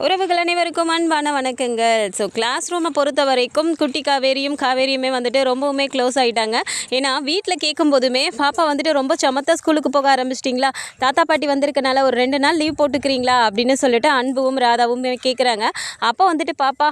உறவுகள் அனைவருக்கும் அன்பான வணக்கங்கள். ஸோ கிளாஸ் ரூமை பொறுத்த வரைக்கும் குட்டி காவேரியுமே வந்துட்டு ரொம்பவுமே க்ளோஸ் ஆகிட்டாங்க. ஏன்னா வீட்டில் கேட்கும் போதுமே பாப்பா வந்துட்டு ரொம்ப சமத்தா ஸ்கூலுக்கு போக ஆரம்பிச்சிட்டிங்களா, தாத்தா பாட்டி வந்திருக்கனால ஒரு 2 நாள் லீவ் போட்டுக்கிறீங்களா அப்படின்னு சொல்லிட்டு அன்புவும் ராதாவும் கேட்குறாங்க. அப்போ வந்துட்டு பாப்பா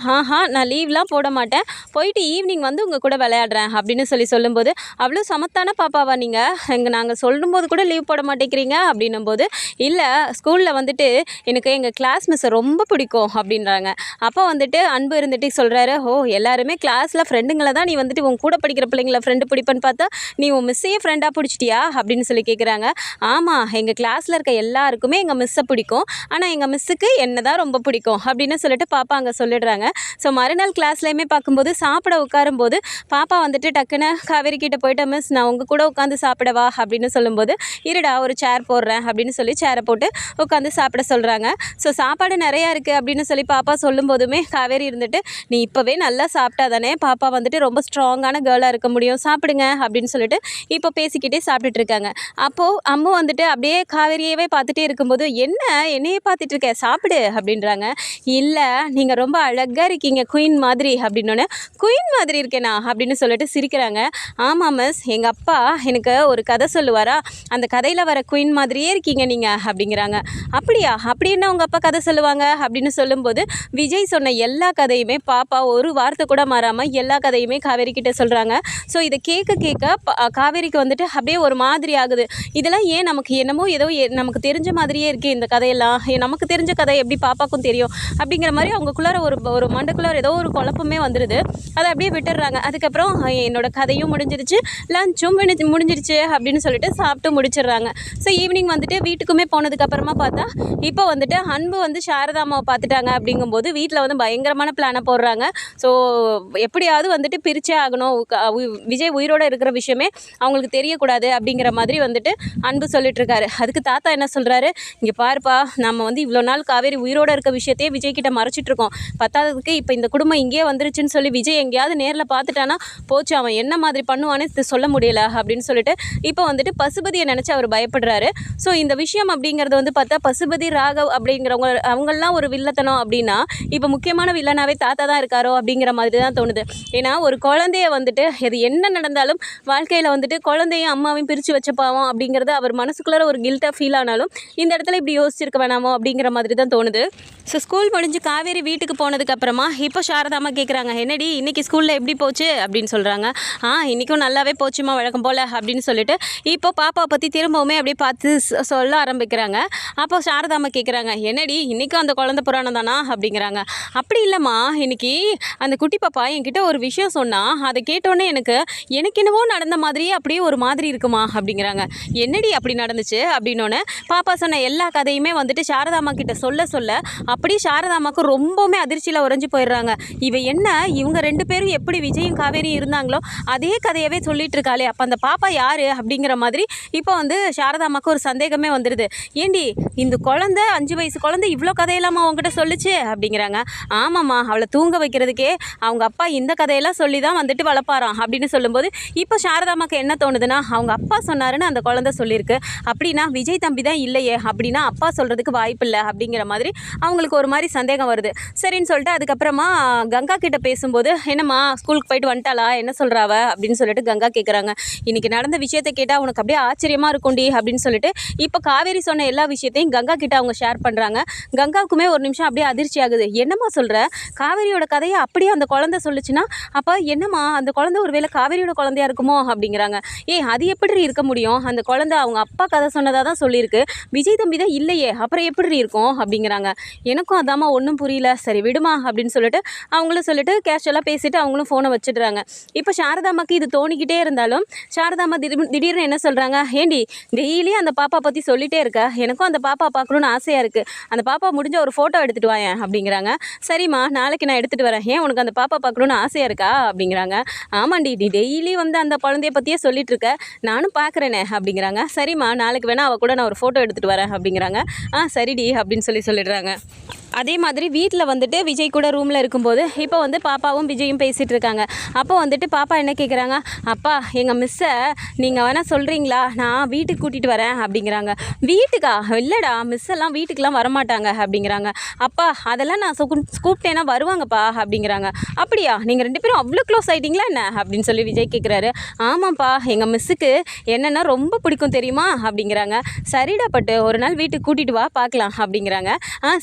நான் லீவ்லாம் போட மாட்டேன், போயிட்டு ஈவினிங் வந்து உங்கள் கூட விளையாடுறேன் அப்படின்னு சொல்லும்போது, அவ்வளோ சமத்தான பாப்பாவா நீங்கள், நாங்கள் சொல்லும்போது கூட லீவ் போட மாட்டேங்கிறீங்க அப்படின்னும் போது, இல்லை ஸ்கூலில் வந்துட்டு எனக்கு எங்கள் கிளாஸ் மிஸ்ஸை ரொம்ப பிடிக்கும் அப்படின்றாங்க. அப்போ வந்துட்டு அன்பு இருந்துட்டு சொல்கிறாரு, எல்லாருமே கிளாஸில் ஃப்ரெண்டுங்களை தான் நீ வந்துட்டு உன் கூட படிக்கிற பிள்ளைங்களை ஃப்ரெண்டு பிடிப்பன்னு பார்த்தா நீ உன் மிஸ்ஸையே ஃப்ரெண்டாக பிடிச்சிட்டியா அப்படின்னு கேட்குறாங்க. ஆமாம், எங்கள் கிளாஸில் இருக்க எல்லாருக்குமே எங்கள் மிஸ்ஸை பிடிக்கும், ஆனால் எங்கள் மிஸ்ஸுக்கு என்ன தான் ரொம்ப பிடிக்கும் அப்படின்னு சொல்லிட்டு பாப்பா அங்கே சொல்லிடுறாங்க. ஸோ மறுநாள் கிளாஸ்லேயுமே பார்க்கும்போது சாப்பிட உட்காரும்போது பாப்பா வந்துட்டு டக்குன்னு காவேரி கிட்ட போயிட்டு, மிஸ் நான் உங்கள் கூட உட்காந்து சாப்பிடவா அப்படின்னு சொல்லும்போது, இருடா ஒரு சேர் போடுறேன் அப்படின்னு சொல்லி சேரை போட்டு உட்காந்து சாப்பிட சொல்கிறாங்க. ஸோ சாப்பாடு நிறையா இருக்குது அப்படின்னு சொல்லி பாப்பா சொல்லும் போதுமே காவேரி இருந்துட்டு, நீ இப்போவே நல்லா சாப்பிட்டா தானே பாப்பா வந்துட்டு ரொம்ப ஸ்ட்ராங்கான கேர்ளாக இருக்க முடியும், சாப்பிடுங்க அப்படின்னு சொல்லிட்டு இப்போ பேசிக்கிட்டே சாப்பிட்டுட்டு இருக்காங்க. அப்போது அம்மா வந்துட்டு அப்படியே காவேரியவே பார்த்துட்டே இருக்கும்போது, என்னையே பார்த்துட்டு இருக்க, சாப்பிடு அப்படின்றாங்க. இல்லை நீங்கள் ரொம்ப அழகாக இருக்கீங்க குயின் மாதிரி அப்படின்னோடனே, குயின் மாதிரி இருக்கேனா அப்படின்னு சொல்லிட்டு சிரிக்கிறாங்க. ஆமாம் மிஸ், எங்கள் அப்பா எனக்கு ஒரு கதை சொல்லுவாரா, அந்த கதையில் வர குயின் மாதிரியே இருக்கீங்க நீங்கள் அப்படிங்கிறாங்க. அப்படியா, அப்படின்னா உங்கள் அப்பா கதை சொல்லுவாங்க அப்படின்னு சொல்லும்போது, விஜய் சொன்ன எல்லா கதையுமே பாப்பா ஒரு வார்த்தை கூட மாறாமல் எல்லா கதையுமே காவேரி கிட்டே சொல்கிறாங்க. ஸோ இதை கேட்க காவேரிக்கு வந்துட்டு அப்படியே ஒரு மாதிரி ஆகுது. இதெல்லாம் ஏன் நமக்கு என்னமோ ஏதோ நமக்கு தெரிஞ்ச மாதிரியே இருக்குது இந்த கதையெல்லாம், நமக்கு தெரிஞ்ச கதை எப்படி பாப்பாக்கும் தெரியும் அப்படிங்கிற மாதிரி அவங்களுக்குள்ளார ஒரு மண்டக்குள்ளார ஏதோ ஒரு குழப்பமே வந்துடுது. அதை அப்படியே விட்டுடுறாங்க. அதுக்கப்புறம் என்னோட கதையும் முடிஞ்சிருச்சு, லஞ்சும் முடிஞ்சிருச்சு அப்படின்னு சொல்லிட்டு சாப்பிட்டு முடிச்சிடுறாங்க. ஸோ ஈவினிங் வந்துட்டு வீட்டுக்குமே போனதுக்கப்புறமா பார்த்தா இப்போ வந்துட்டு அன்பு வந்து சாரதாமாவை பார்த்துட்டாங்க. அப்படிங்கும்போது வீட்டில் வந்து பயங்கரமான பிளானை போடுறாங்க. ஸோ எப்படியாவது வந்துட்டு பிரிச்சே ஆகணும், விஜய் உயிரோடு இருக்கிற விஷயமே அவங்களுக்கு தெரியக்கூடாது அப்படிங்கிற மாதிரி வந்துட்டு அன்பு சொல்லிட்டுருக்காரு. அதுக்கு தாத்தா என்ன சொல்கிறாரு, இங்கே பாருப்பா, நம்ம வந்து இவ்வளோ நாள் காவேரி உயிரோடு இருக்க விஷயத்தையே விஜய்கிட்ட மறைச்சிட்ருக்கோம், பத்தாததுக்கு இப்போ இந்த குடும்பம் இங்கேயே வந்துருச்சுன்னு சொல்லி விஜய் எங்கேயாவது நேரில் பார்த்துட்டானா போச்சு, அவன் என்ன மாதிரி பண்ணுவான்னு சொல்ல முடியல அப்படின்னு சொல்லிட்டு இப்போ வந்துட்டு பசுபதியை நினச்சி அவர் பயப்படுறாரு. ஸோ இந்த விஷயம் அப்படிங்கிறது வந்து பார்த்தா பசுபதி ராகவ் அப்படிங்கிறவங்க அவங்கெல்லாம் ஒரு வில்லத்தனம் அப்படின்னா இப்போ முக்கியமான வில்லனாவே தாத்தா தான் இருக்காரோ அப்படிங்கிற மாதிரி தான் தோணுது. ஏன்னா ஒரு குழந்தைய வந்துட்டு இது என்ன நடந்தாலும் வாழ்க்கையில் வந்துட்டு குழந்தையும் அம்மாவையும் பிரித்து வச்ச பாவம் அப்படிங்கிறது அவர் மனசுக்குள்ளார ஒரு கில்ட்டாக ஃபீல் ஆனாலும் இந்த இடத்துல இப்படி யோசிச்சிருக்க வேணாமோ அப்படிங்கிற மாதிரி தான் தோணுது. ஸோ ஸ்கூல் முடிஞ்சு காவேரி வீட்டுக்கு போனதுக்கப்புறமா இப்போ சாரதாமா கேட்குறாங்க, என்னடி இன்றைக்கி ஸ்கூலில் எப்படி போச்சு அப்படின்னு சொல்கிறாங்க. இன்றைக்கும் நல்லாவே போச்சுமா வழக்கம் போல் அப்படின்னு சொல்லிட்டு இப்போ பாப்பாவை பற்றி திரும்பவுமே அப்படியே பார்த்து சொல்ல ஆரம்பிக்கிறாங்க. அப்போ சாரதாமா கேட்குறாங்க, என்னடி இன்றைக்கும் அந்த குழந்தை புராணம் தானா அப்படிங்கிறாங்க. அப்படி இல்லைம்மா, இன்றைக்கி அந்த குட்டி பாப்பா என்கிட்ட ஒரு விஷயம் சொன்னால் அதை கேட்டோன்னே எனக்கு என்னவோ நடந்த மாதிரியே அப்படியே ஒரு மாதிரி இருக்குமா அப்படிங்கிறாங்க. என்னடி அப்படி நடந்துச்சு அப்படின்னோடனே பாப்பா சொன்ன எல்லா கதையுமே வந்துட்டு சாரதாமா கிட்ட சொல்ல அப்படியே சாரதாமாவுக்கு ரொம்பவுமே அதிர்ச்சியில் உறைஞ்சி போயிடுறாங்க. இவங்க 2 பேரும் எப்படி விஜயும் காவேரியும் இருந்தாங்களோ அதே கதையவே சொல்லிட்டு இருக்காளே, அப்போ அந்த பாப்பா யார் அப்படிங்கிற மாதிரி இப்போ வந்து சாரதாமாவுக்கு ஒரு சந்தேகமே வந்துடுது. ஏண்டி இந்த குழந்தை 5 வயசு குழந்தை இவ்வளோ கதையெல்லாமா அவங்ககிட்ட சொல்லிச்சு அப்படிங்கிறாங்க. ஆமாம்மா, அவளை தூங்க வைக்கிறதுக்கே அவங்க அப்பா இந்த கதையெல்லாம் சொல்லி தான் வந்துட்டு வளர்ப்பாராம் அப்படின்னு சொல்லும்போது இப்போ சாரதாமாவுக்கு என்ன தோணுதுன்னா, அவங்க அப்பா சொன்னாருன்னு அந்த குழந்தை சொல்லியிருக்கு, அப்படின்னா விஜய் தம்பி தான் இல்லையே, அப்படின்னா அப்பா சொல்கிறதுக்கு வாய்ப்பு இல்லை அப்படிங்கிற மாதிரி அவங்களுக்கு ஒரு மாதிரி சந்தேகம் வருது. சரின்னு சொல்லிட்டு அதுக்கப்புறமா கங்கா கிட்ட பேசும்போது, என்னம்மா ஸ்கூலுக்கு போயிட்டு வந்துட்டாளா, என்ன சொல்கிறாவ அப்படின்னு சொல்லிட்டு கங்கா கேட்குறாங்க. இன்றைக்கி நடந்த விஷயத்தை கேட்டால் உனக்கு அப்படியே ஆச்சரியமாக இருக்கும்டி அப்படின்னு சொல்லிட்டு இப்போ காவேரி சொன்ன எல்லா விஷயத்தையும் கங்கா கிட்ட அவங்க ஷேர் பண்ணுறாங்க. கங்காவுக்குமே ஒரு நிமிஷம் அப்படியே அதிர்ச்சி ஆகுது. என்னம்மா சொல்கிற, காவேரியோட கதையை அப்படியே அந்த குழந்தை சொல்லிச்சுன்னா அப்போ என்னம்மா அந்த குழந்தை ஒரு வேளை காவேரியோட குழந்தையா இருக்குமோ அப்படிங்கிறாங்க. அது எப்படி இருக்க முடியும், அந்த குழந்தை அவங்க அப்பா கதை சொன்னதாக தான் சொல்லியிருக்கு, விஜய் தம்பி தான் இல்லையே, அப்புறம் எப்படி இருக்கும் அப்படிங்கிறாங்க. எனக்கும் அதாம்மா ஒன்றும் புரியல, சரி விடுமா அப்படின்னு சொல்லிட்டு அவங்களும் சொல்லிட்டு கேஷுவலாக பேசிட்டு அவங்களும் ஃபோனை வச்சுடுறாங்க. இப்போ சாரதாமாக்கு இது தோணிக்கிட்டே இருந்தாலும் சாரதாமா திடீர்னு என்ன சொல்கிறாங்க, ஏண்டி டெய்லியும் அந்த பாப்பா பற்றி சொல்லிகிட்டே இருக்க, எனக்கும் அந்த பாப்பா பார்க்கணுன்னு ஆசையாக இருக்குது, அந்த பாப்பா முடிஞ்ச ஒரு ஃபோட்டோ எடுத்துகிட்டு வாயேன் அப்படிங்கிறாங்க. சரிம்மா, நாளைக்கு நான் எடுத்துகிட்டு வரேன், ஏன் உனக்கு அந்த பாப்பா பார்க்கணுன்னு ஆசையாக இருக்கா அப்படிங்கிறாங்க. ஆமாண்டி, நீ டெய்லி வந்து அந்த குழந்தைய பற்றியே சொல்லிட்டு இருக்க, நானும் பார்க்குறேனே அப்படிங்கிறாங்க. சரிம்மா, நாளைக்கு வேணால் அவள் கூட நான் ஒரு ஃபோட்டோ எடுத்துகிட்டு வரேன் அப்படிங்கிறாங்க. சரிடி அப்படின்னு சொல்லிடுறாங்க. அதே மாதிரி வீட்டில் வந்துட்டு விஜய் கூட ரூமில் இருக்கும்போது இப்போ வந்து பாப்பாவும் விஜயும் பேசிகிட்டு இருக்காங்க. அப்போ வந்துட்டு பாப்பா என்ன கேட்குறாங்க, அப்பா எங்கள் மிஸ்ஸை நீங்கள் வேணால் சொல்கிறீங்களா, நான் வீட்டுக்கு கூட்டிகிட்டு வரேன் அப்படிங்கிறாங்க. வீட்டுக்கா, இல்லைடா இல்லைடா மிஸ் எல்லாம் வீட்டுக்கெலாம் வரமாட்டாங்க அப்படிங்கிறாங்க. அப்பா அதெல்லாம் நான் கூப்பிட்டேன்னா வருவாங்கப்பா அப்படிங்கிறாங்க. அப்படியா நீங்கள் 2 பேரும் அவ்வளோ க்ளோஸ் ஆகிட்டீங்களா என்ன அப்படின்னு சொல்லி விஜய் கேட்குறாரு. ஆமாப்பா எங்கள் மிஸ்ஸுக்கு என்னென்னா ரொம்ப பிடிக்கும் தெரியுமா அப்படிங்கிறாங்க. சரிடா பட்டு ஒரு நாள் வீட்டுக்கு கூட்டிகிட்டு வா பார்க்கலாம் அப்படிங்கிறாங்க.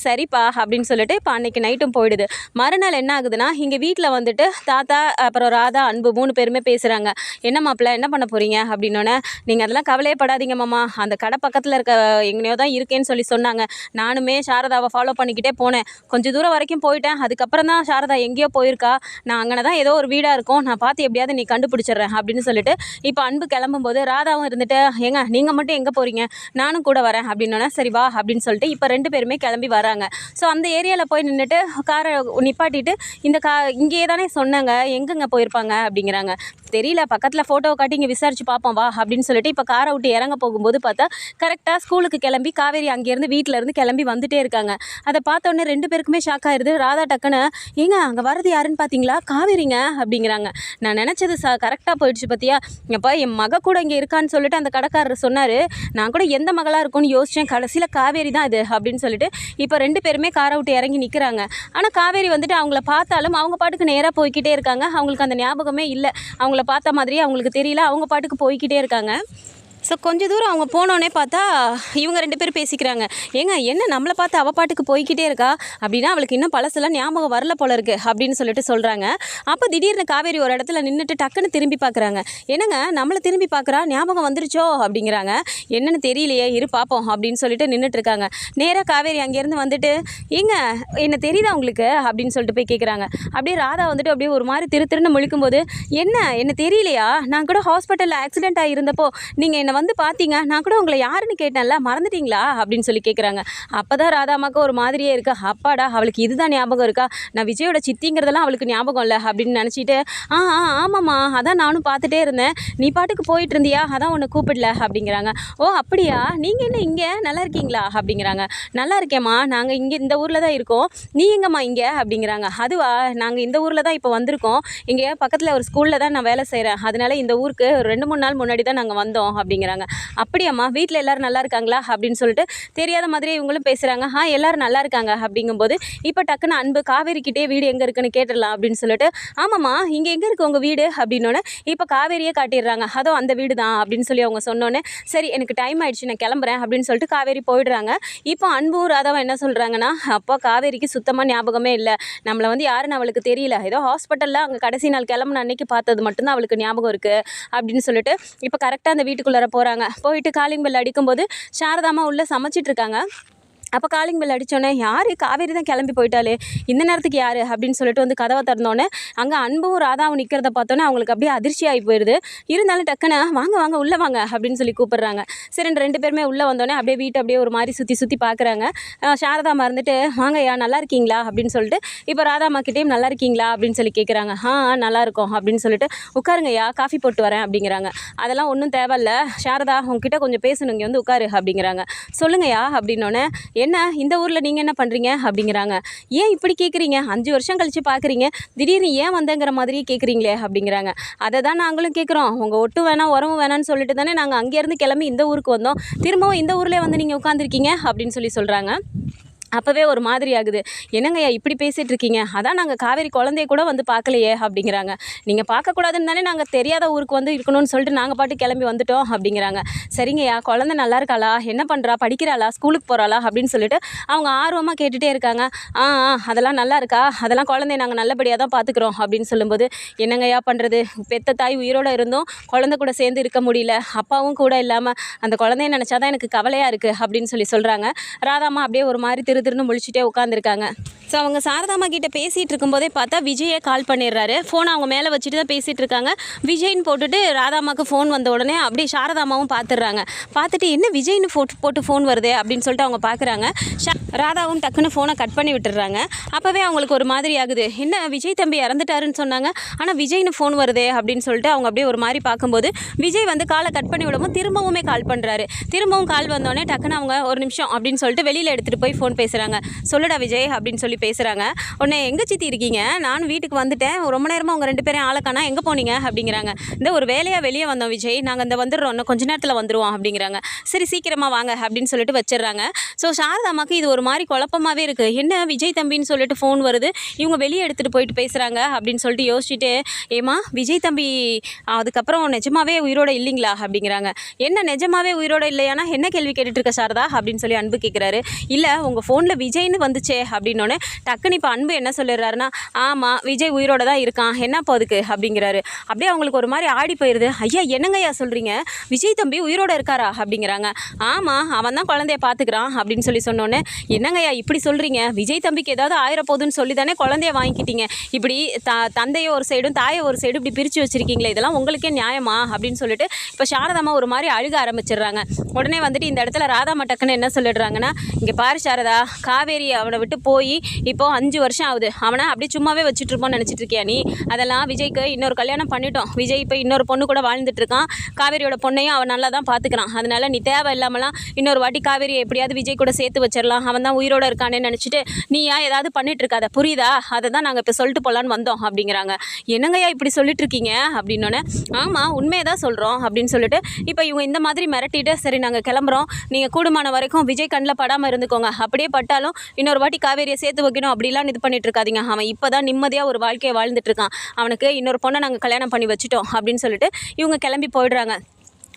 சரிப்பா அப்படின்னு சொல்லிட்டு இப்போ அன்றைக்கி நைட்டும் போயிடுது. மறுநாள் என்ன ஆகுதுன்னா இங்கே வீட்டில் வந்துட்டு தாத்தா அப்புறம் ராதா அன்பு 3 பேருமே பேசுகிறாங்க. என்ன மாப்பிள்ள என்ன பண்ண போகிறீங்க அப்படின்னோடனே, நீங்கள் அதெல்லாம் கவலையே படாதீங்க மாமா, அந்த கடை பக்கத்தில் இருக்க எங்கனையோ தான் இருக்கேன்னு சொல்லி சொன்னாங்க. நானுமே சாரதாவை ஃபாலோ பண்ணிக்கிட்டே போனேன். கொஞ்சம் தூரம் வரைக்கும் போயிட்டேன். அதுக்கப்புறம் தான் சாரதா எங்கேயோ போயிருக்கா. நான் அங்கே தான் ஏதோ ஒரு வீடாக இருக்கும், நான் பார்த்து எப்படியாவது நீ கண்டுபிடிச்சிட்றேன் அப்படின்னு சொல்லிட்டு இப்போ அன்பு கிளம்பும்போது ராதாவும் இருந்துட்டு, ஏங்க நீங்கள் மட்டும் எங்கே போகிறீங்க, நானும் கூட வரேன் அப்படின்னோடனே, சரி வா அப்படின்னு சொல்லிட்டு இப்போ 2 பேருமே கிளம்பி வராங்க. ஸோ அந்த ஏரியாவில் போய் நின்றுட்டு காரை நிப்பாட்டிட்டு, இங்கேயே தானே சொன்னாங்க, எங்கெங்கே போயிருப்பாங்க அப்படிங்கிறாங்க. தெரியல, பக்கத்தில் ஃபோட்டோவை காட்டி இங்கே விசாரிச்சு பார்ப்போம் வா அப்படின்னு சொல்லிட்டு இப்போ காரை விட்டு இறங்க போகும்போது பார்த்தா கரெக்டாக ஸ்கூலுக்கு கிளம்பி காவேரி அங்கேருந்து வீட்டிலேருந்து கிளம்பி வந்துட்டே இருக்காங்க. அதை பார்த்தோன்னே 2 பேருக்குமே ஷாக் ஆயிடுது. ராதா டக்குன்னு, ஏங்க அங்கே வரது யாருன்னு பார்த்தீங்களா, காவேரிங்க அப்படிங்கிறாங்க. நான் நினச்சது கரெக்டாக போயிடுச்சு பார்த்தியா, அப்போ என் மக கூட இங்கே இருக்கான்னு சொல்லிட்டு அந்த கடைக்காரர் சொன்னார். நான் கூட எந்த மகளாக இருக்கும்னு யோசித்தேன், கடைசியில் காவேரி தான் இது அப்படின்னு சொல்லிட்டு இப்போ 2 பேருமே காரை விட்டு இறங்கி நிற்கிறாங்க. ஆனால் காவேரி வந்துட்டு அவங்கள பார்த்தாலும் அவங்க பாட்டுக்கு நேராக போய்கிட்டே இருக்காங்க. அவங்களுக்கு அந்த ஞாபகமே இல்லை, அவங்கள பார்த்த மாதிரியே அவங்களுக்கு தெரியல, அவங்க பாட்டுக்கு போய்கிட்டே இருக்காங்க. ஸோ கொஞ்சம் தூரம் அவங்க போனோடனே பார்த்தா இவங்க 2 பேரும் பேசிக்கிறாங்க. ஏங்க என்ன நம்மளை பார்த்து அவள் பாட்டுக்கு போய்கிட்டே இருக்கா, அப்படின்னா அவளுக்கு இன்னும் பழசெல்லாம் ஞாபகம் வரல போல இருக்குது அப்படின்னு சொல்லிட்டு சொல்கிறாங்க. அப்போ திடீர்னு காவேரி ஒரு இடத்துல நின்றுட்டு டக்குன்னு திரும்பி பார்க்குறாங்க. என்னங்க நம்மளை திரும்பி பார்க்குறா, ஞாபகம் வந்துருச்சோ அப்படிங்கிறாங்க. என்னென்னு தெரியலையே, இரு பார்ப்போம் அப்படின்னு சொல்லிட்டு நின்றுட்டுருக்காங்க. நேராக காவேரி அங்கேருந்து வந்துட்டு, ஏங்க என்ன தெரியுதா உங்களுக்கு அப்படின்னு சொல்லிட்டு போய் கேட்குறாங்க. அப்படியே ராதா வந்துட்டு அப்படியே ஒரு மாதிரி திருன்னு முழிக்கும்போது, என்ன தெரியலையா, நான் கூட ஹாஸ்பிட்டலில் ஆக்சிடென்ட் ஆகியிருந்தப்போ நீங்கள் என்ன வந்து பார்த்தீங்க, நான் கூட உங்களை யாருன்னு கேட்டேன்ல, மறந்துட்டீங்களா அப்படின்னு சொல்லி கேட்குறாங்க. அப்போ தான் ராதாமாக்கு ஒரு மாதிரியே இருக்கா. அப்பாடா அவளுக்கு இதுதான் ஞாபகம் இருக்கா, நான் விஜயோட சித்திங்கிறதெல்லாம் அவளுக்கு ஞாபகம் இல்லை அப்படின்னு நினச்சிட்டு, ஆமாம்மா அதான் நானும் பார்த்துட்டே இருந்தேன், நீ பாட்டுக்கு போயிட்டு இருந்தியா, அதான் உன்னை கூப்பிடல அப்படிங்கிறாங்க. ஓ அப்படியா, நீங்கள் என்ன இங்கே நல்லா இருக்கீங்களா அப்படிங்கிறாங்க. நல்லா இருக்கேம்மா, நாங்கள் இங்கே இந்த ஊரில் தான் இருக்கோம், நீ எங்கம்மா இங்கே அப்படிங்கிறாங்க. அதுவா, நாங்கள் இந்த ஊரில் தான் இப்போ வந்திருக்கோம், இங்கே பக்கத்தில் ஒரு ஸ்கூலில் தான் நான் வேலை செய்கிறேன், அதனால இந்த ஊருக்கு 2-3 நாள் முன்னாடி தான் நாங்கள் வந்தோம் அப்படிங்கிறாங்க. அப்படியாம்மா வீட்டில் எல்லோரும் நல்லா இருக்காங்களா அப்படின்னு சொல்லிட்டு தெரியாத மாதிரியே இவங்களும் பேசுகிறாங்க. எல்லோரும் நல்லா இருக்காங்க அப்படிங்கும்போது இப்போ டக்குன்னு அன்பு காவேரிக்கிட்டே வீடு எங்கே இருக்குன்னு கேட்டுடலாம் அப்படின்னு சொல்லிட்டு, ஆமாம்மா இங்கே எங்கே இருக்குது உங்கள் வீடு அப்படின்னோடனே இப்போ காவேரியே காட்டிடுறாங்க. அதோ அந்த வீடு தான் அப்படின்னு சொல்லி அவங்க சொன்னோன்னே, சரி எனக்கு டைம் ஆகிடுச்சு நான் கிளம்புறேன் அப்படின்னு சொல்லிட்டு காவேரி போயிடுறாங்க. இப்போ அன்பும் ராதாவும் என்ன சொல்கிறாங்கன்னா, அப்போ காவேரிக்கு சுத்தமாக ஞாபகமே இல்லை, நம்மளை வந்து யாருன்னு அவளுக்கு தெரியல, ஏதோ ஹாஸ்பிட்டலில் அங்கே கடைசி நாள் கிளம்புன அன்னைக்கு பார்த்தது மட்டும்தான் அவளுக்கு ஞாபகம் இருக்குது அப்படின்னு சொல்லிட்டு இப்போ கரெக்டாக அந்த வீட்டுக்குள்ளார போகிறாங்க. போயிட்டு காலிங் பெல் அடிக்கும்போது சாரதாமா உள்ளே சமைச்சிட்ருக்காங்க. அப்போ காலிங் பெல் அடித்தோடனே, யார், காவேரி தான் கிளம்பி போயிட்டாலே, இந்த நேரத்துக்கு யார் அப்படின்னு சொல்லிட்டு வந்து கதவை திறந்தோன்னே அங்கே அன்பும் ராதாவும் நிற்கிறத பார்த்தோன்னே அவங்களுக்கு அப்படியே அதிர்ச்சி ஆகி போயிடுது. இருந்தாலும் டக்குன்னு வாங்க உள்ளே வாங்க அப்படின்னு சொல்லி கூப்பிட்றாங்க. சரி 2 பேருமே உள்ளே வந்தோடனே அப்படியே வீட்டை அப்படியே ஒரு மாதிரி சுற்றி பார்க்குறாங்க. சாரதாமா இருந்துட்டு, வாங்கய்யா நல்லா இருக்கீங்களா அப்படின்னு சொல்லிட்டு இப்போ ராதாமாக்கிட்டேயும் நல்லா இருக்கீங்களா அப்படின்னு சொல்லி கேட்குறாங்க. நல்லா இருக்கும் அப்படின்னு சொல்லிட்டு, உட்காருங்கய்யா காஃபி போட்டு வரேன் அப்படிங்கிறாங்க. அதெல்லாம் ஒன்றும் தேவையில்ல சாரதா, உங்ககிட்ட கொஞ்சம் பேசணும், இங்கே வந்து உட்காரு அப்படிங்கிறாங்க. சொல்லுங்கய்யா அப்படின்னோடனே, என்ன இந்த ஊரில் நீங்கள் என்ன பண்ணுறீங்க அப்படிங்கிறாங்க. ஏன் இப்படி கேட்குறீங்க, 5 வருஷம் கழித்து பார்க்குறீங்க, திடீர்னு ஏன் வந்தேங்கிற மாதிரியே கேட்குறீங்களே அப்படிங்கிறாங்க. அதை தான் நாங்களும் கேட்குறோம், உங்கள் ஒட்டு வேணாம் உரமும் வேணான்னு சொல்லிட்டு தானே நாங்கள் அங்கேருந்து கிளம்பி இந்த ஊருக்கு வந்தோம், திரும்பவும் இந்த ஊர்லேயே வந்து நீங்கள் உட்காந்துருக்கீங்க அப்படின்னு சொல்லி சொல்கிறாங்க. அப்போவே ஒரு மாதிரி ஆகுது. என்னங்கய்யா இப்படி பேசிகிட்டு இருக்கீங்க, அதான் நாங்கள் காவேரி குழந்தைய கூட வந்து பார்க்கலையே அப்படிங்கிறாங்க. நீங்கள் பார்க்கக்கூடாதுன்னு தானே நாங்கள் தெரியாத ஊருக்கு வந்து இருக்கணும்னு சொல்லிட்டு நாங்கள் பாட்டு கிளம்பி வந்துட்டோம் அப்படிங்கிறாங்க. சரிங்கய்யா குழந்தை நல்லா இருக்காளா, என்ன பண்ணுறா, படிக்கிறாளா, ஸ்கூலுக்கு போகிறாளா அப்படின்னு சொல்லிட்டு அவங்க ஆர்வமாக கேட்டுகிட்டே இருக்காங்க. அதெல்லாம் நல்லா இருக்கா, அதெல்லாம் குழந்தைய நாங்கள் நல்லபடியாக தான் பார்த்துக்குறோம் அப்படின்னு சொல்லும்போது, என்னங்கய்யா பண்ணுறது, பெத்த தாய் உயிரோடு இருந்தும் குழந்தை கூட சேர்ந்து இருக்க முடியல, அப்பாவும் கூட இல்லாமல் அந்த குழந்தைய நினச்சாதான் எனக்கு கவலையாக இருக்குது அப்படின்னு சொல்லி சொல்கிறாங்க. ராதாமா அப்படியே ஒரு மாதிரி திருன்னு முழிச்சிட்டே உட்காந்துருக்காங்க. ஸோ அவங்க சாரதாமா கிட்ட பேசிகிட்டு இருக்கும்போதே பார்த்தா விஜயை கால் பண்ணிடுறாரு. ஃபோனை அவங்க மேலே வச்சுட்டு தான் பேசிகிட்டு இருக்காங்க. விஜய்னு போட்டுட்டு ராதாமாவுக்கு ஃபோன் வந்த உடனே அப்படியே சாரதாமாவும் பார்த்துடுறாங்க. பார்த்துட்டு என்ன விஜய்னு போட்டு ஃபோன் வருது அப்படின்னு சொல்லிட்டு அவங்க பார்க்குறாங்க. ராதாவும் டக்குன்னு ஃபோனை கட் பண்ணி விட்டுடுறாங்க. அப்போவே அவங்களுக்கு ஒரு மாதிரி ஆகுது, என்ன விஜய் தம்பி இறந்துட்டாருன்னு சொன்னாங்க, ஆனால் விஜய்னு ஃபோன் வருதே அப்படின்னு சொல்லிட்டு அவங்க அப்படியே ஒரு மாதிரி பார்க்கும்போது விஜய் வந்து காலை கட் பண்ணி விடவும் திரும்பவுமே கால் பண்ணுறாரு. திரும்பவும் கால் வந்தோடனே டக்குன்னு அவங்க ஒரு நிமிஷம் அப்படின்னு சொல்லிட்டு வெளியில் எடுத்துகிட்டு போய் ஃபோன் பேசுகிறாங்க. சொல்லுடா விஜய் அப்படின்னு சொல்லி பேசுகிறாங்க. உடனே எங்கே சித்தி இருக்கீங்க, நானும் வீட்டுக்கு வந்துட்டேன், ரொம்ப நேரமாக உங்கள் 2 பேரையும் ஆளக்கானா, எங்கே போனீங்க அப்படிங்கிறாங்க. இந்த ஒரு வேலையாக வெளியே வந்தோம் விஜய், நாங்கள் இந்த வந்துடுறோம், இன்னும் கொஞ்ச நேரத்தில் வந்துடுவோம் அப்படிங்கிறாங்க. சரி சீக்கிரமாக வாங்க அப்படின்னு சொல்லிட்டு வச்சிடுறாங்க. ஸோ சாரதாமாக்கு இது ஒரு மாதிரி குழப்பமாகவே இருக்குது. என்ன விஜய் தம்பின்னு சொல்லிட்டு ஃபோன் வருது, இவங்க வெளியே எடுத்துகிட்டு போயிட்டு பேசுகிறாங்க அப்படின்னு சொல்லிட்டு யோசிச்சுட்டு, ஏமா விஜய் தம்பி அதுக்கப்புறம் நிஜமாவே உயிரோட இல்லைங்களா அப்படிங்கிறாங்க. என்ன நிஜமாவே உயிரோட இல்லையானா என்ன கேள்வி கேட்டுட்டு இருக்க சாரதா அப்படின்னு சொல்லி அன்பு கேட்குறாரு. இல்லை உங்கள் ஃபோனில் விஜய்னு வந்துச்சே அப்படின்னோடனே டக்குன்னு இப்போ அன்பு என்ன சொல்லிடுறாருன்னா, ஆமாம் விஜய் உயிரோட தான் இருக்கான், என்னப்போ அதுக்கு அப்படிங்கிறாரு. அப்படியே அவங்களுக்கு ஒரு மாதிரி ஆடி போயிடுது. ஐயா என்னங்கய்யா சொல்கிறீங்க, விஜய் தம்பி உயிரோட இருக்காரா அப்படிங்கிறாங்க. ஆமாம் அவன் தான் குழந்தைய பார்த்துக்கிறான் அப்படின்னு சொல்லி சொன்னோன்னே, என்னங்கய்யா இப்படி சொல்கிறீங்க, விஜய் தம்பிக்கு ஏதாவது ஆயிரப்போகுதுன்னு சொல்லி தானே குழந்தைய வாங்கிக்கிட்டீங்க, இப்படி தந்தையை ஒரு சைடும் தாயை ஒரு சைடும் இப்படி பிரித்து வச்சுருக்கீங்களே, இதெல்லாம் உங்களுக்கே நியாயமா அப்படின்னு சொல்லிட்டு இப்போ சாரதாமா ஒரு மாதிரி அழுக ஆரம்பிச்சிடுறாங்க. உடனே வந்துட்டு இந்த இடத்துல ராதாமா டக்குன்னு என்ன சொல்லிடுறாங்கன்னா, இங்கே பாரு சாரதா, காவேரி அவனை விட்டு போய் இப்போது 5 வருஷம் ஆகுது, அவனை அப்படியே சும்மாவே வச்சுட்டு இருப்போம்னு நினச்சிட்டு இருக்கியா நீ, அதெல்லாம் விஜய்க்கு இன்னொரு கல்யாணம் பண்ணிட்டோம், விஜய் இப்போ இன்னொரு பொண்ணு கூட வாழ்ந்துட்டு இருக்கான், காவேரியோட பொண்ணையும் அவன் நல்லா தான் பார்த்துக்கிறான், அதனால நீ தேவை இல்லாமலாம் இன்னொரு வாட்டி காவேரியை எப்படியாவது விஜய் கூட சேர்த்து வச்சிடலாம், அவன் தான் உயிரோட இருக்கானே நினச்சிட்டு நீயா ஏதாவது பண்ணிட்டு இருக்காத, புரியுதா, அதை தான் நாங்கள் இப்போ சொல்லிட்டு போகலான்னு வந்தோம் அப்படிங்கிறாங்க. என்னங்கய்யா இப்படி சொல்லிட்டு இருக்கீங்க அப்படின்னோடனே, ஆமாம் உண்மையை தான் சொல்கிறோம் அப்படின்னு சொல்லிட்டு இப்போ இவங்க இந்த மாதிரி மிரட்டிட்டு, சரி நாங்கள் கிளம்புறோம், நீங்கள் கூடுமான வரைக்கும் விஜய் கண்ணில் படாமல் இருந்துக்கோங்க, அப்படியே பட்டாலும் இன்னொரு வாட்டி காவேரியை சேர்த்து வைக்கணும் அப்படிலாம் இது பண்ணிட்டு இருக்காதீங்க, அவன் இப்போ தான் நிம்மதியாக ஒரு வாழ்க்கையை வாழ்ந்துட்டு இருக்கான், அவனுக்கு இன்னொரு பொண்ணை நாங்கள் கல்யாணம் பண்ணி வச்சுட்டோம் அப்படின்னு சொல்லிட்டு இவங்க கிளம்பி போயிடுறாங்க.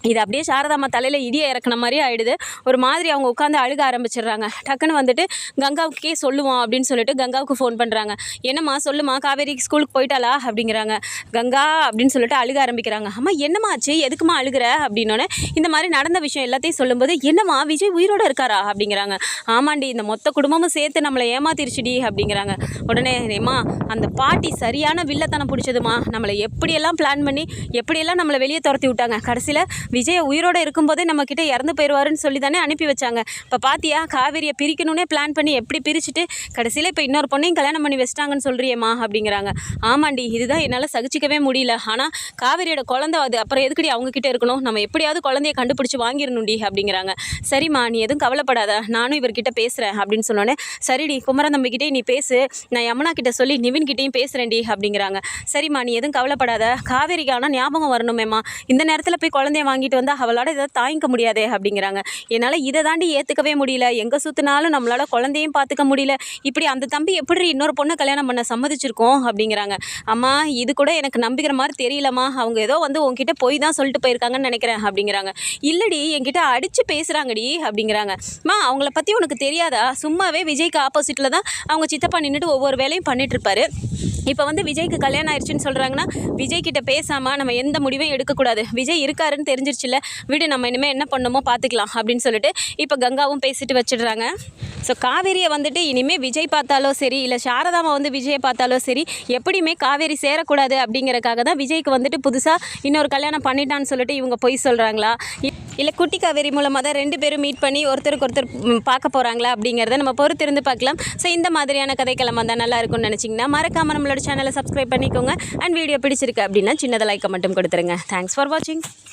இது அப்படியே சாரதாம்மா தலையில் இடியை இறக்குன மாதிரி ஆகிடுது. ஒரு மாதிரி அவங்க உட்காந்து அழுக ஆரம்பிச்சிடுறாங்க. டக்குன்னு வந்துட்டு கங்காவுக்கே சொல்லுவோம் அப்படின்னு சொல்லிட்டு கங்காவுக்கு ஃபோன் பண்ணுறாங்க. என்னம்மா சொல்லுமா, காவேரி ஸ்கூலுக்கு போயிட்டாளா அப்படிங்கிறாங்க. கங்கா அப்படின்னு சொல்லிட்டு அழுக ஆரம்பிக்கிறாங்க. அம்மா என்னம்மா ஆச்சு, எதுக்குமா அழுகிற அப்படின்னோடனே இந்த மாதிரி நடந்த விஷயம் எல்லாத்தையும் சொல்லும்போது, என்னம்மா விஜய் உயிரோட இருக்காரா அப்படிங்கிறாங்க. ஆமாண்டி, இந்த மொத்த குடும்பமும் சேர்த்து நம்மளை ஏமாத்திருச்சுடி அப்படிங்கிறாங்க. உடனே ஏம்மா அந்த பாட்டி சரியான வில்லத்தனம் பிடிச்சதுமா, நம்மளை எப்படியெல்லாம் பிளான் பண்ணி எப்படியெல்லாம் நம்மளை வெளியே துரத்தி விட்டாங்க, கடைசியில் விஜய் உயிரோடு இருக்கும்போதே நம்மக்கிட்ட இறந்து போயிடுவாருன்னு சொல்லி தானே அனுப்பி வச்சாங்க. இப்போ பாத்தியா, காவேரியை பிரிக்கணுன்னே பிளான் பண்ணி எப்படி பிரிச்சுட்டு கடைசியில் இப்போ இன்னொரு பொண்ணையும் கல்யாணம் பண்ணி வச்சிட்டாங்கன்னு சொல்கிறியம்மா அப்படிங்கிறாங்க. ஆமாண்டி, இதுதான் என்னால் சகிச்சிக்கவே முடியல, ஆனால் காவேரியோட குழந்தை அது, அப்புறம் எதுக்கடி அவங்கக்கிட்ட இருக்கணும், நம்ம எப்படியாவது குழந்தைய கண்டுபிடிச்சி வாங்கிடணும்டி அப்படிங்கிறாங்க. சரிம்மா நீ எதுவும் கவலைப்படாத, நானும் இவர்கிட்ட பேசுகிறேன் அப்படின்னு சொன்னோன்னே, சரிடி குமரன் தம்பிக்கிட்டே நீ பேசு, நான் யமுனா கிட்ட சொல்லி நிவின்கிட்டையும் பேசுகிறேன்டி அப்படிங்கிறாங்க. சரிம்மா நீ எதுவும் கவலைப்படாத, காவேரிக்கு ஆனால் ஞாபகம் வரணுமேம்மா, இந்த நேரத்தில் போய் குழந்தைய வாங்கிட்டு வந்தால் அவளால் இதை தாங்கிக்க முடியாதே அப்படிங்கிறாங்க. என்னால் இதை தாண்டி ஏற்றுக்கவே முடியல, எங்கே சுற்றினாலும் நம்மளால் குழந்தையும் பார்த்துக்க முடியல, இப்படி அந்த தம்பி எப்படி இன்னொரு பொண்ணை கல்யாணம் பண்ண சம்மதிச்சிருக்கோம் அப்படிங்கிறாங்க. அம்மா இது கூட எனக்கு நம்பிக்கிற மாதிரி தெரியலம்மா, அவங்க ஏதோ வந்து உங்ககிட்ட போய் தான் சொல்லிட்டு போயிருக்காங்கன்னு நினைக்கிறேன் அப்படிங்கிறாங்க. இல்லடி என்கிட்ட அடித்து பேசுகிறாங்கடி அப்படிங்கிறாங்க. அம்மா அவங்கள பற்றி உனக்கு தெரியாதா, சும்மாவே விஜய்க்கு ஆப்போசிட்டில் தான் அவங்க சித்தப்பா நின்றுட்டு ஒவ்வொரு வேலையும் பண்ணிட்டு இருப்பாரு. இப்போ வந்து விஜய்க்கு கல்யாணம் ஆயிடுச்சுன்னு சொல்கிறாங்கன்னா, விஜய் கிட்ட பேசாமல் நம்ம எந்த முடிவையும் எடுக்கக்கூடாது, விஜய் இருக்காருன்னு தெரிஞ்சிருச்சுல, விடு நம்ம இனிமேல் என்ன பண்ணுமோ பார்த்துக்கலாம் அப்படின்னு சொல்லிட்டு இப்போ கங்காவும் பேசிட்டு வச்சிடுறாங்க. ஸோ காவேரியை வந்துட்டு இனிமேல் விஜய் பார்த்தாலோ சரி, இல்லை சாரதாமா வந்து விஜயை பார்த்தாலோ சரி, எப்படியுமே காவேரி சேரக்கூடாது அப்படிங்கிறக்காக தான் விஜய்க்கு வந்துட்டு புதுசாக இன்னொரு கல்யாணம் பண்ணிட்டான்னு சொல்லிட்டு இவங்க பொய் சொல்கிறாங்களா, இல்லை குட்டி காவேரி மூலமாக தான் 2 பேரும் மீட் பண்ணி ஒருத்தருக்கு ஒருத்தர் பார்க்க போகிறாங்களா அப்படிங்கிறத நம்ம பொறுத்திருந்து பார்க்கலாம். ஸோ இந்த மாதிரியான கதைக்கிழமை தான் நல்லா இருக்கும்னு நினச்சிங்கன்னா மறக்காமல் நம்மளோட சேனலை சப்ஸ்கிரைப் பண்ணிக்கோங்க. அண்ட் வீடியோ பிடிச்சிருக்கு அப்படின்னா சின்னதாக லைக்கை மட்டும் கொடுத்துருங்க. தேங்க்ஸ் ஃபார் வாட்சிங்.